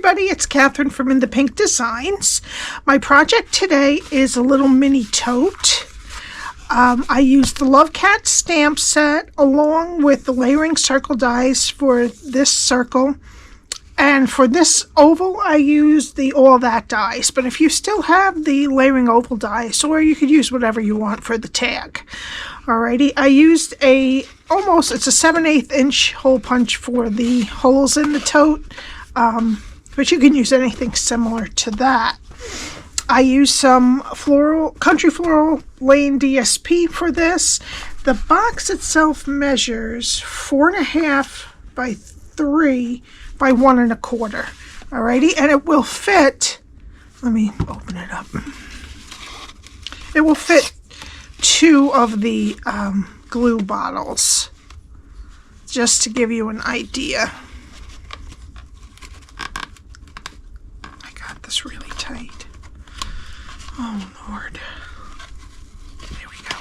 everybody, it's Cathryn from In the Pink Designs. My project today is a little mini tote. I used the Love Cat stamp set along with the layering circle dies for this circle. And for this oval, I used the All That dies. But if you still have the layering oval dies, or you could use whatever you want for the tag. Alrighty, I used it's a 7/8 inch hole punch for the holes in the tote. But you can use anything similar to that. I used some Country Floral Lane DSP for this. The box itself measures 4.5 by 3 by 1 1/4. Alrighty, and it will fit. Let me open it up. It will fit 2 of the glue bottles, just to give you an idea. I got this really tight. Oh Lord. There we go.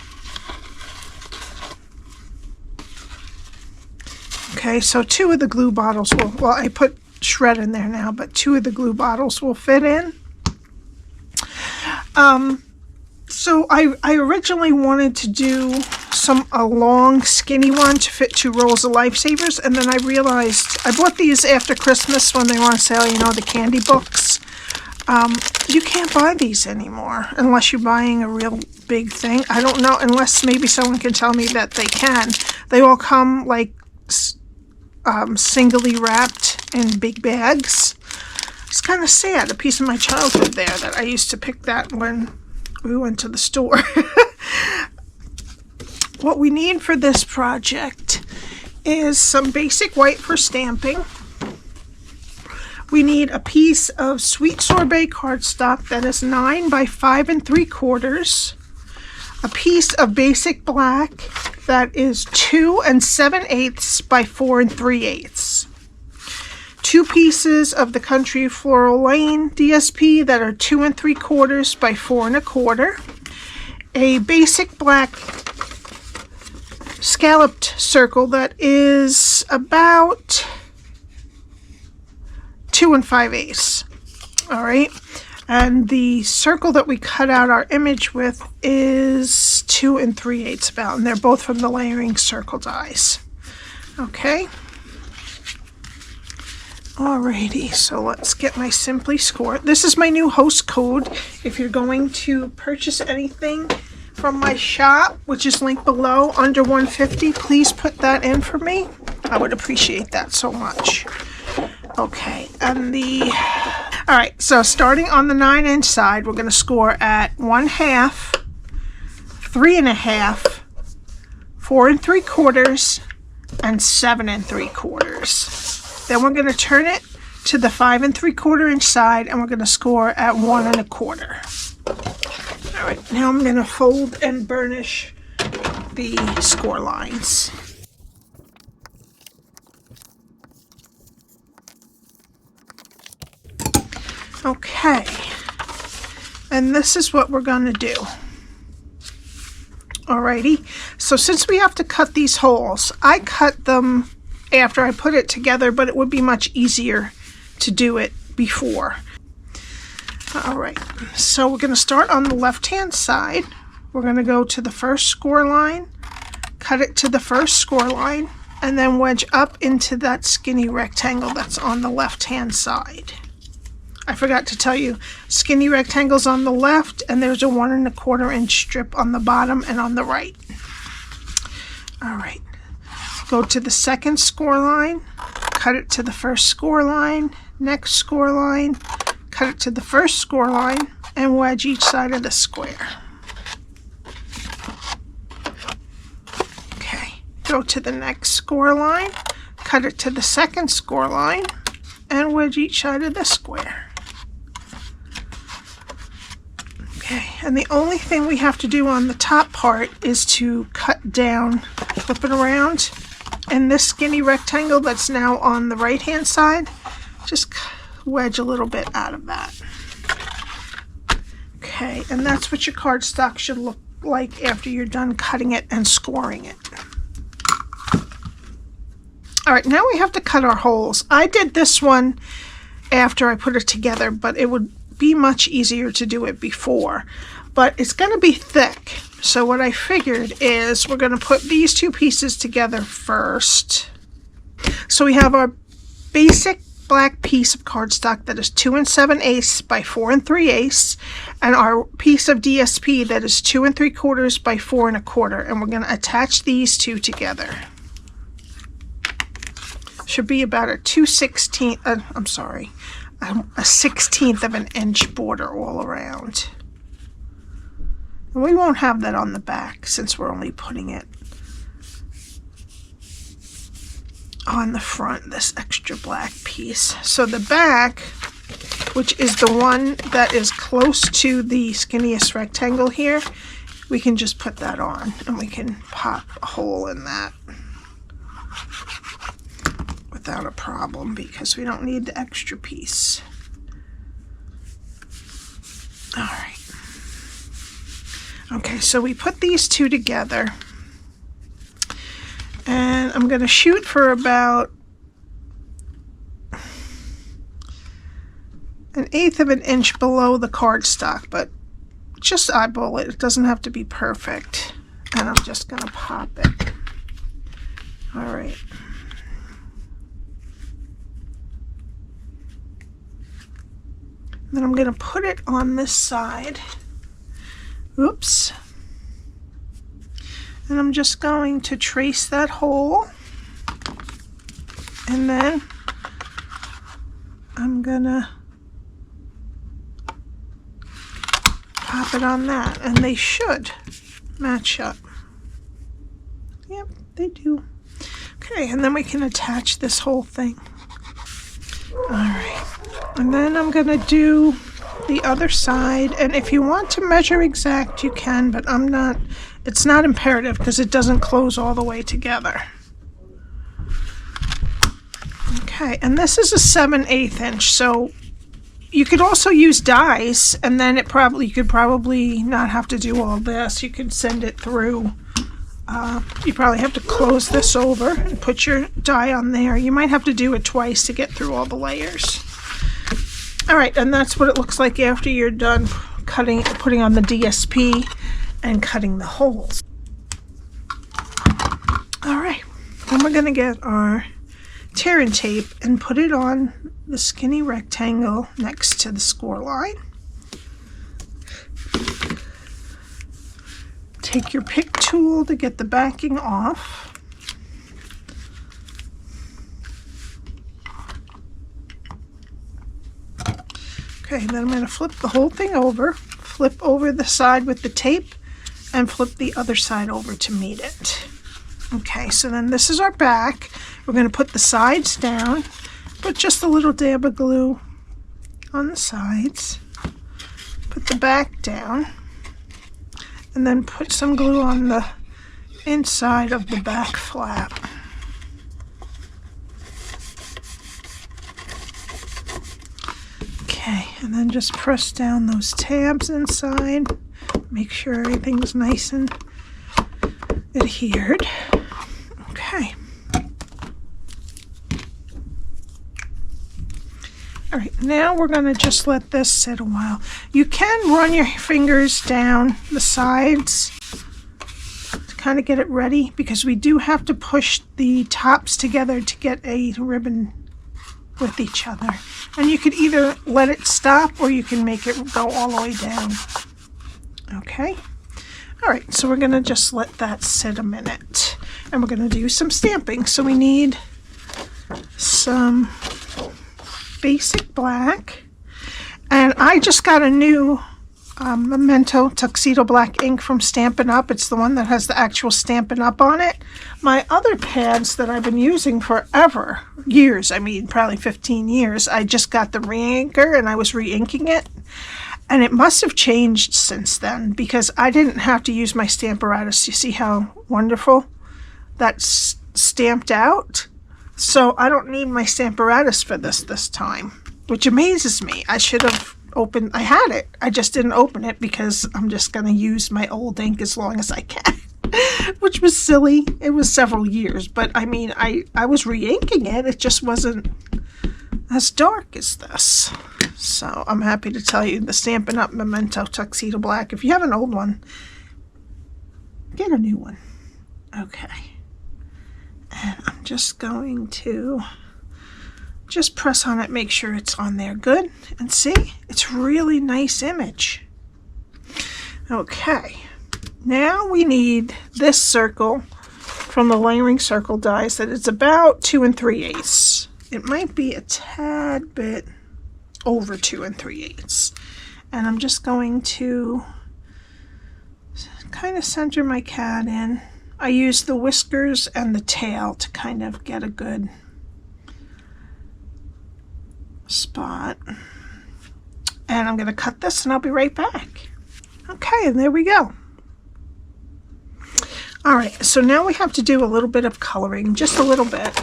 Okay, so 2 of the glue bottles will, well, I put shred in there now, but 2 of the glue bottles will fit in. So I originally wanted to do a long skinny one to fit 2 rolls of Lifesavers, and then I realized I bought these after Christmas when they were on sale, you know, the candy books. You can't buy these anymore unless you're buying a real big thing. I don't know, unless maybe someone can tell me that they can. They all come like singly wrapped in big bags. It's kind of sad, a piece of my childhood there, that I used to pick that when we went to the store. What we need for this project is some basic white for stamping. We need a piece of sweet sorbet cardstock that is 9 by 5 3/4. A piece of basic black that is 2 7/8 by 4 3/8. 2 pieces of the Country Floral Lane DSP that are 2 3/4 by 4 1/4. A basic black scalloped circle that is about 2 5/8. All right, and the circle that we cut out our image with is 2 3/8 about, and they're both from the layering circle dies. Okay. Alrighty, so let's get my Simply Score. This is my new host code. If you're going to purchase anything from my shop, which is linked below, under $150, please put that in for me. I would appreciate that so much. Okay, and alright, so starting on the 9-inch side, we're going to score at 1/2, 3 1/2, 4 3/4, and 7 3/4. Then we're going to turn it to the 5 3/4 inch side, and we're going to score at 1 1/4. All right, now I'm going to fold and burnish the score lines. Okay, and this is what we're going to do. Alrighty, so since we have to cut these holes, I cut them after I put it together, but it would be much easier to do it before. Alright, so we're going to start on the left hand side. We're going to go to the first score line, cut it to the first score line, and then wedge up into that skinny rectangle that's on the left hand side. I forgot to tell you, skinny rectangles on the left, and there's a 1 1/4 inch strip on the bottom and on the right. Alright. Go to the second score line, cut it to the first score line, next score line, cut it to the first score line, and wedge each side of the square. Okay, go to the next score line, cut it to the second score line, and wedge each side of the square. Okay, and the only thing we have to do on the top part is to cut down, flip it around, and this skinny rectangle that's now on the right hand side, just wedge a little bit out of that. Okay, and that's what your cardstock should look like after you're done cutting it and scoring it. All right, now we have to cut our holes. I did this one after I put it together, but it would be much easier to do it before. But it's going to be thick. So what I figured is we're going to put these two pieces together first. So we have our basic black piece of cardstock that is 2 7/8 by 4 3/8, and our piece of DSP that is 2 3/4 by 4 1/4, and we're going to attach these two together. Should be about a 1/16 of an inch border all around. And we won't have that on the back since we're only putting it on the front, this extra black piece. So the back, which is the one that is close to the skinniest rectangle here, we can just put that on and we can pop a hole in that without a problem because we don't need the extra piece. All right. Okay, so we put these two together, and I'm going to shoot for about 1/8 of an inch below the cardstock, but just eyeball it. It doesn't have to be perfect. And I'm just going to pop it. All right. Then I'm going to put it on this side. Oops. And I'm just going to trace that hole. And then I'm going to pop it on that. And they should match up. Yep, they do. Okay, and then we can attach this whole thing. All right. And then I'm going to do the other side, and if you want to measure exact you can, but it's not imperative because it doesn't close all the way together. Okay, and this is a 7/8 inch, so you could also use dies, and then you could probably not have to do all this. You could send it through. You probably have to close this over and put your die on there. You might have to do it twice to get through all the layers. All right, and that's what it looks like after you're done putting on the DSP and cutting the holes. All right, then we're going to get our tear and tape and put it on the skinny rectangle next to the score line. Take your pick tool to get the backing off. Okay, then I'm going to flip the whole thing over, flip over the side with the tape, and flip the other side over to meet it. Okay, so then this is our back. We're going to put the sides down, put just a little dab of glue on the sides, put the back down, and then put some glue on the inside of the back flap. Okay, and then just press down those tabs inside. Make sure everything's nice and adhered. Okay. All right, now we're going to just let this sit a while. You can run your fingers down the sides to kind of get it ready, because we do have to push the tops together to get a ribbon with each other. And you could either let it stop or you can make it go all the way down. Okay. All right, so we're going to just let that sit a minute. And we're going to do some stamping. So we need some basic black. And I just got a new Memento Tuxedo Black Ink from Stampin Up. It's the one that has the actual Stampin Up on it. My other pads that I've been using forever, years, I mean probably 15 years, I just got the re-inker and I was re-inking it. And it must have changed since then, because I didn't have to use my Stamparatus. You see how wonderful that's stamped out? So I don't need my Stamparatus for this time, which amazes me. I should have I had it. I just didn't open it because I'm just going to use my old ink as long as I can, which was silly. It was several years, but I mean, I was re-inking it. It just wasn't as dark as this. So I'm happy to tell you the Stampin' Up! Memento Tuxedo Black. If you have an old one, get a new one. Okay. And I'm just going to just press on it, make sure it's on there good. And see, it's really nice image. Okay. Now we need this circle from the layering circle dies that it's about 2 3/8. It might be a tad bit over 2 3/8. And I'm just going to kind of center my cat in. I use the whiskers and the tail to kind of get a good spot. And I'm going to cut this and I'll be right back. Okay, and there we go. Alright, so now we have to do a little bit of coloring, just a little bit.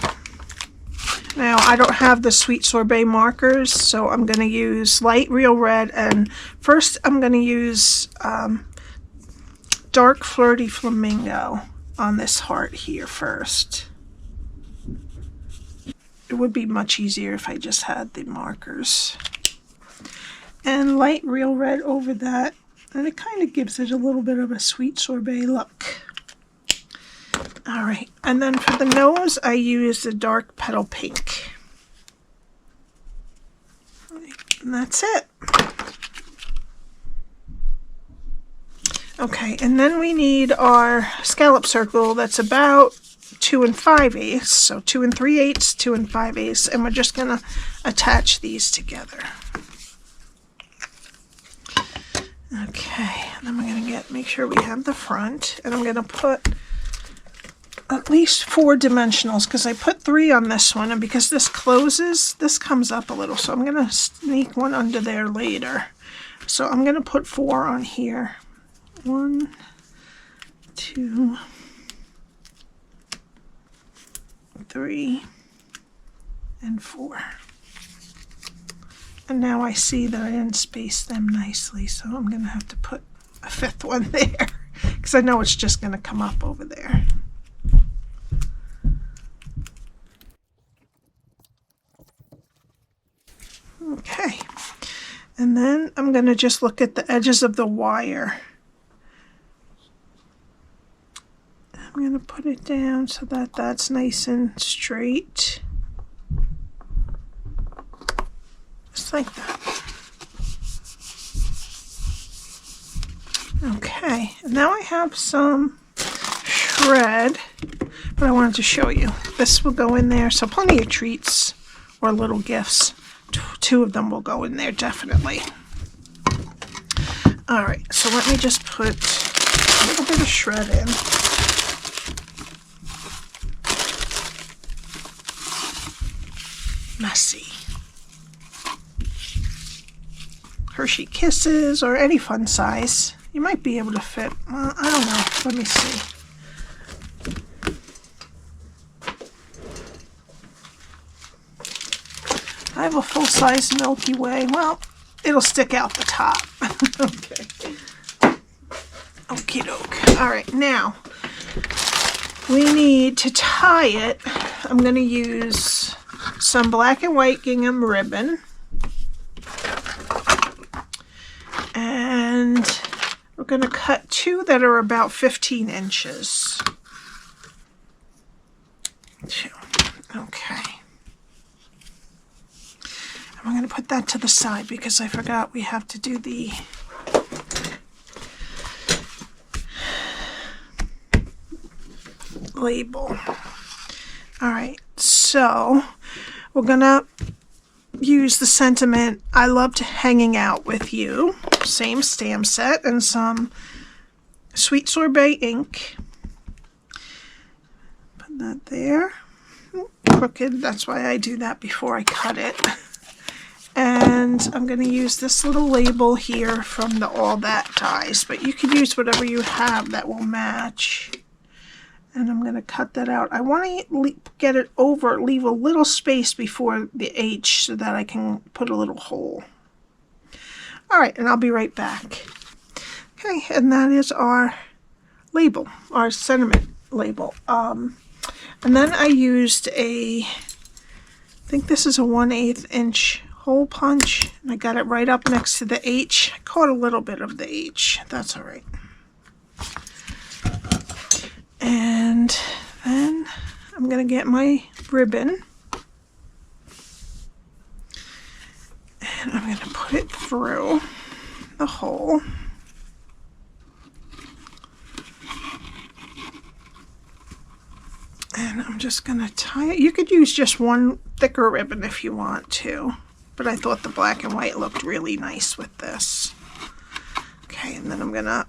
Now, I don't have the Sweet Sorbet markers, so I'm going to use light real red, and first I'm going to use dark flirty flamingo on this heart here first. It would be much easier if I just had the markers. And light real red over that, and it kind of gives it a little bit of a Sweet Sorbet look. Alright, and then for the nose, I use the dark petal pink. And that's it. Okay, and then we need our scallop circle that's about 2 5/8, so 2 3/8, 2 5/8, and we're just going to attach these together. Okay, and then we're going to make sure we have the front, and I'm going to put at least 4 dimensionals because I put 3 on this one, and because this closes, this comes up a little, so I'm going to sneak one under there later. So I'm going to put 4 on here. 1, 2, 3, and 4. And now I see that I didn't space them nicely, so I'm going to have to put a 5th one there because I know it's just going to come up over there. Okay, and then I'm going to just look at the edges of the wire. I'm going to put it down so that that's nice and straight. Just like that. Okay, and now I have some shred, but I wanted to show you. This will go in there, so plenty of treats or little gifts. 2 of them will go in there, definitely. Alright, so let me just put a little bit of shred in. Messy. Hershey Kisses or any fun size. You might be able to fit. Well, I don't know. Let me see. I have a full-size Milky Way. Well, it'll stick out the top. Okay. Okie doke. Alright, now we need to tie it. I'm going to use some black and white gingham ribbon. And we're going to cut 2 that are about 15 inches. 2. Okay. I'm going to put that to the side because I forgot we have to do the label. Alright, so we're going to use the sentiment, I loved hanging out with you. Same stamp set and some Sweet Sorbet ink. Put that there. Crooked, that's why I do that before I cut it. And I'm going to use this little label here from the All That dies, but you can use whatever you have that will match. And I'm going to cut that out. I want to get it over, leave a little space before the H so that I can put a little hole. Alright, and I'll be right back. Okay, and that is our label, our sentiment label. And then I used think this is a 1/8 inch hole punch, and I got it right up next to the H. I caught a little bit of the H. That's all right. And then I'm going to get my ribbon, and I'm going to put it through the hole. And I'm just going to tie it. You could use just one thicker ribbon if you want to, but I thought the black and white looked really nice with this. Okay, and then I'm going to,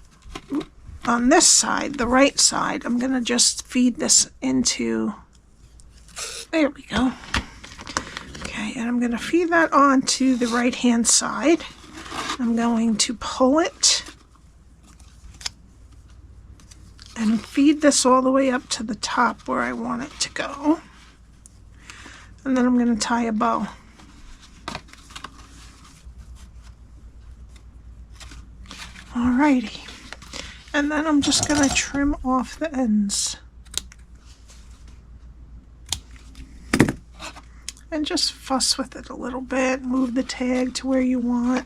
on this side, the right side, I'm going to just feed this into, there we go. Okay, and I'm going to feed that onto the right hand side. I'm going to pull it and feed this all the way up to the top where I want it to go. And then I'm going to tie a bow. Alrighty. And then I'm just going to trim off the ends. And just fuss with it a little bit. Move the tag to where you want.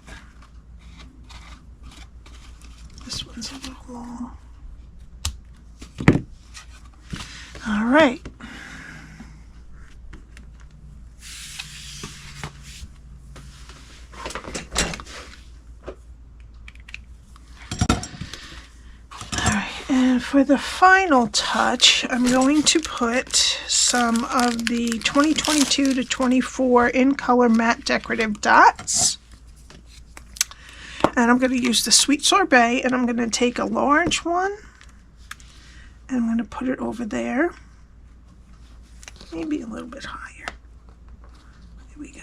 This one's a little long. All right. And for the final touch, I'm going to put some of the 2022 to 24 in color matte decorative dots. And I'm going to use the Sweet Sorbet, and I'm going to take a large one, and I'm going to put it over there. Maybe a little bit higher. There we go.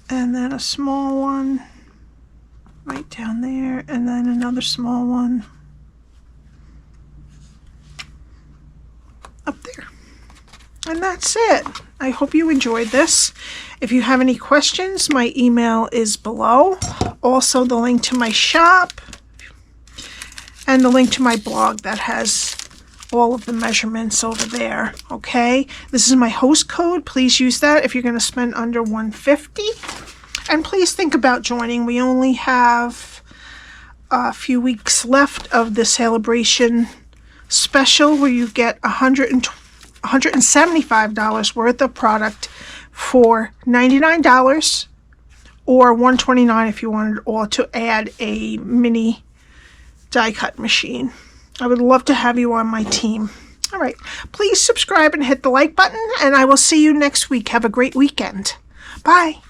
And then a small one right down there, and then another small one up there. And that's it. I hope you enjoyed this. If you have any questions, my email is below. Also, the link to my shop and the link to my blog that has all of the measurements over there. Okay, this is my host code. Please use that if you're going to spend under $150. And please think about joining. We only have a few weeks left of the celebration special where you get $175 worth of product for $99 or $129 if you wanted all to add a mini die cut machine. I would love to have you on my team. All right, please subscribe and hit the like button, and I will see you next week. Have a great weekend. Bye.